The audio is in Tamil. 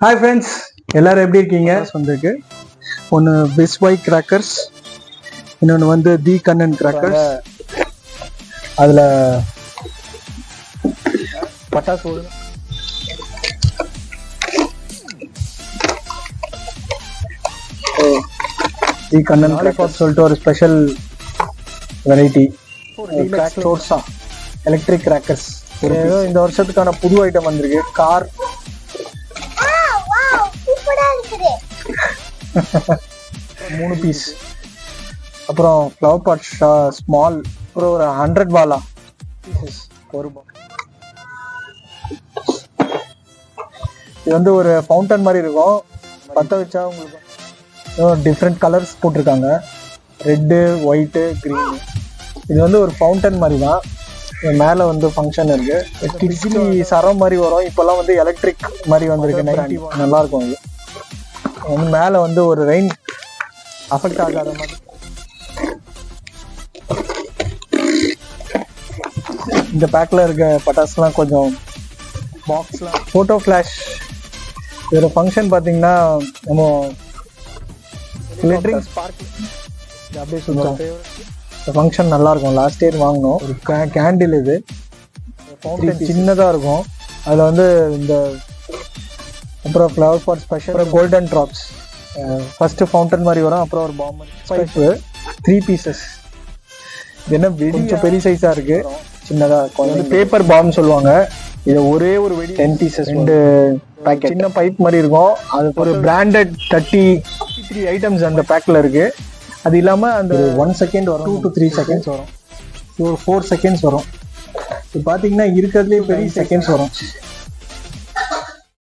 ஹாய் ஃப்ரெண்ட்ஸ், எல்லாரும் எப்படி இருக்கீங்க? வந்திருக்கு ஒன்று பிஸ்பாய் கிராக்கர்ஸ், இன்னொன்று வந்து தி கண்ணன் கிராக்கர்ஸ். அதில் பட்டாசு தி கண்ணன் கிராக்கர்ஸ் சொல்லிட்டு ஒரு ஸ்பெஷல் வெரைட்டி சோர்ஸா எலக்ட்ரிக் கிராக்கர்ஸ். ஏதோ இந்த வருஷத்துக்கான புது ஐட்டம் வந்திருக்கு. கார் 3 பீஸ், அப்புறம் ஃப்ளவர் பாட் ஸ்மால், அப்புறம் ஒரு 100 பாலா பீசஸ் ஒரு இது வந்து ஒரு ஃபவுண்டன் மாதிரி இருக்கும். பற்ற வச்சா உங்களுக்கு டிஃப்ரெண்ட் கலர்ஸ் போட்டிருக்காங்க, ரெட்டு, ஒயிட்டு, க்ரீன். இது வந்து ஒரு ஃபவுண்டன் மாதிரி தான். மேலே வந்து ஃபங்க்ஷன் இருக்கு. கிட்ஸ்லி சரம் மாதிரி வரும். இப்போல்லாம் வந்து எலக்ட்ரிக் மாதிரி வந்திருக்கு. நல்லா இருக்கும். இது வந்து மேலே வந்து ஒரு ரெயின் அஃபெக்ட் ஆகாத மாதிரி. இந்த பேக்கில் இருக்க பட்டாசுலாம் கொஞ்சம் பாக்ஸ்லாம் ஃபோட்டோ ஃப்ளாஷ். இதோட ஃபங்க்ஷன் பார்த்தீங்கன்னா நம்ம கிளிட்டரிங் ஸ்பார்க் அப்படியே சொல்லுவோம். இந்த ஃபங்க்ஷன் நல்லா இருக்கும். லாஸ்ட் இயர் வாங்கினோம். ஒரு கேண்டில். இது சின்னதாக இருக்கும். அதில் வந்து இந்த அப்புறம் flower pot special golden drops, first fountain மாதிரி வரும். அப்புறம் ஒரு பாம்பர் பைப்பு 3 பீசஸ். இது என்ன கொஞ்சம் பெரிய சைஸாக இருக்கு, சின்னதாக இருக்கும். பேப்பர் பாம் சொல்லுவாங்க. இது ஒரே ஒரு வெடி 10 பீசஸ், 2 பேக்கெட். சின்ன பைப் மாதிரி இருக்கும். அது ஒரு பிராண்டட் 33 ஐட்டம்ஸ் அந்த பேக்கில் இருக்கு. அது இல்லாமல் அந்த 1 செகண்ட் வரும், 2 to 3 செகண்ட்ஸ் வரும், ஒரு 4 செகண்ட்ஸ் வரும். இது பார்த்தீங்கன்னா இருக்கிறதுலே பெரிய செகண்ட்ஸ் வரும்.